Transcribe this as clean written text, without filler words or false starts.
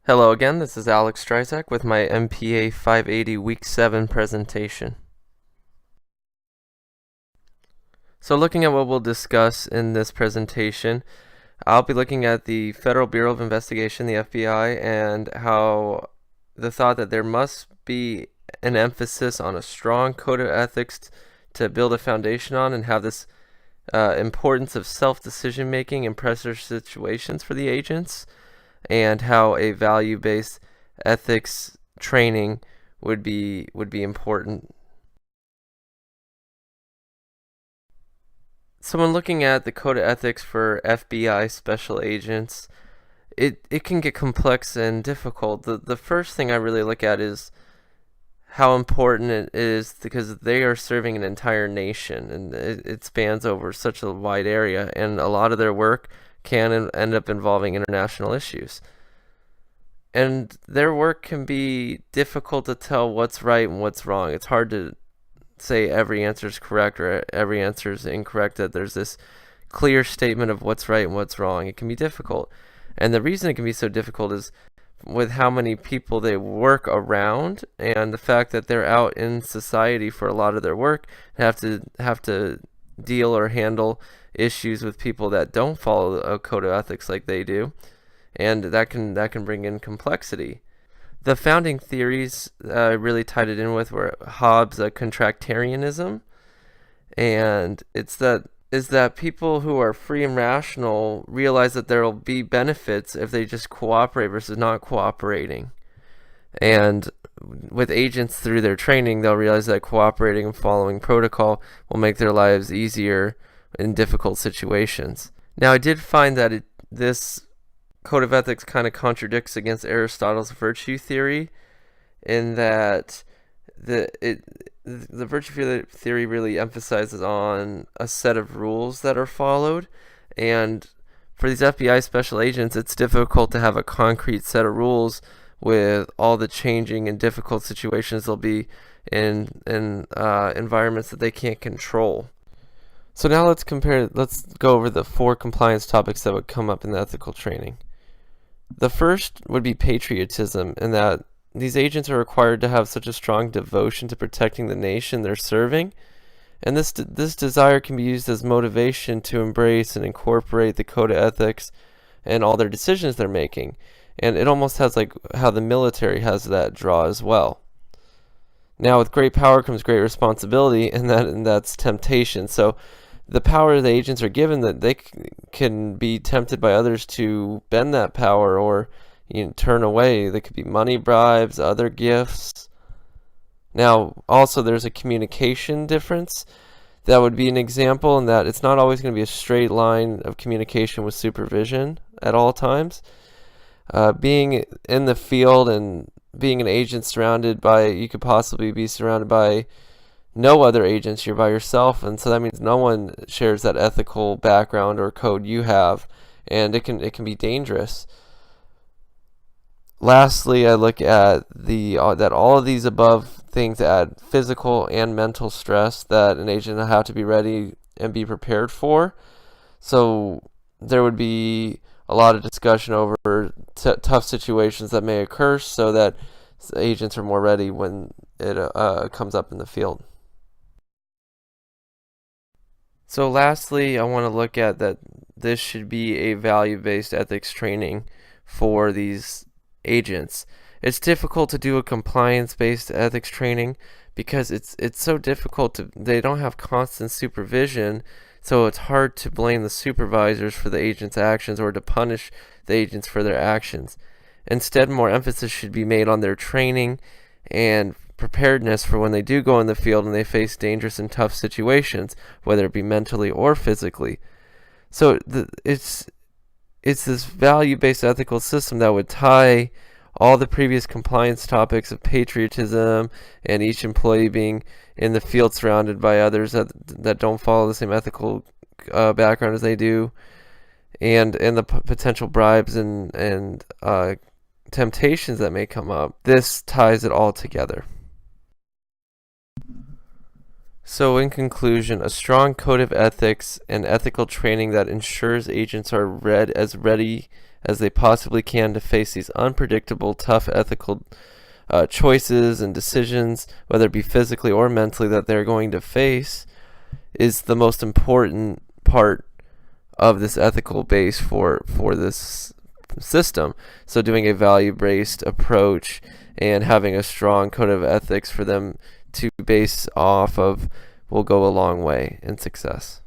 Hello again, this is Alex Stryzak with my MPA 580 Week 7 presentation. So looking at what we'll discuss in this presentation, I'll be looking at the Federal Bureau of Investigation, the FBI, and how the thought that there must be an emphasis on a strong code of ethics to build a foundation on and have this importance of self-decision making in pressure situations for the agents, and how a value-based ethics training would be important. So when looking at the code of ethics for FBI special agents, it can get complex and difficult. The first thing I really look at is how important it is, because they are serving an entire nation, and it spans over such a wide area, and a lot of their work can end up involving international issues. And their work can be difficult to tell what's right and what's wrong. It's hard to say every answer is correct or every answer is incorrect, that there's this clear statement of what's right and what's wrong. It can be difficult. And the reason it can be so difficult is with how many people they work around, and the fact that they're out in society for a lot of their work, and have to deal or handle issues with people that don't follow a code of ethics like they do, and that can bring in complexity. The founding theories really tied it in with were Hobbes' contractarianism, and it's that people who are free and rational realize that there will be benefits if they just cooperate versus not cooperating. And with agents, through their training, they'll realize that cooperating and following protocol will make their lives easier in difficult situations. Now, I did find that this code of ethics kind of contradicts against Aristotle's virtue theory, in that the virtue theory really emphasizes on a set of rules that are followed, and for these FBI special agents, it's difficult to have a concrete set of rules with all the changing and difficult situations they'll be in environments that they can't control. So now let's go over the 4 compliance topics that would come up in the ethical training. The first would be patriotism, in that these agents are required to have such a strong devotion to protecting the nation they're serving, and this desire can be used as motivation to embrace and incorporate the code of ethics and all their decisions they're making. And it almost has like how the military has that draw as well. Now, with great power comes great responsibility, and that's temptation. So the power the agents are given, that they can be tempted by others to bend that power or turn away. There could be money bribes, other gifts. Now, also there's a communication difference. That would be an example, in that it's not always going to be a straight line of communication with supervision at all times. Being in the field and being an agent you could possibly be surrounded by no other agents. You're by yourself, and so that means no one shares that ethical background or code you have, and it can be dangerous. Lastly, I look at that all of these above things add physical and mental stress that an agent will have to be ready and be prepared for. So there would be a lot of discussion over tough situations that may occur, so that agents are more ready when it comes up in the field. So lastly, I want to look at that this should be a value-based ethics training for these agents. It's difficult to do a compliance-based ethics training because it's so difficult they don't have constant supervision, so it's hard to blame the supervisors for the agent's actions or to punish the agents for their actions. Instead, more emphasis should be made on their training and preparedness for when they do go in the field and they face dangerous and tough situations, whether it be mentally or physically. So it's this value-based ethical system that would tie all the previous compliance topics of patriotism and each employee being in the field surrounded by others that don't follow the same ethical background as they do, and the potential bribes and temptations that may come up. This ties it all together. So, in conclusion, a strong code of ethics and ethical training that ensures agents are ready as they possibly can to face these unpredictable, tough ethical choices and decisions, whether it be physically or mentally, that they're going to face, is the most important part of this ethical base for this system. So doing a value-based approach and having a strong code of ethics for them to base off of will go a long way in success.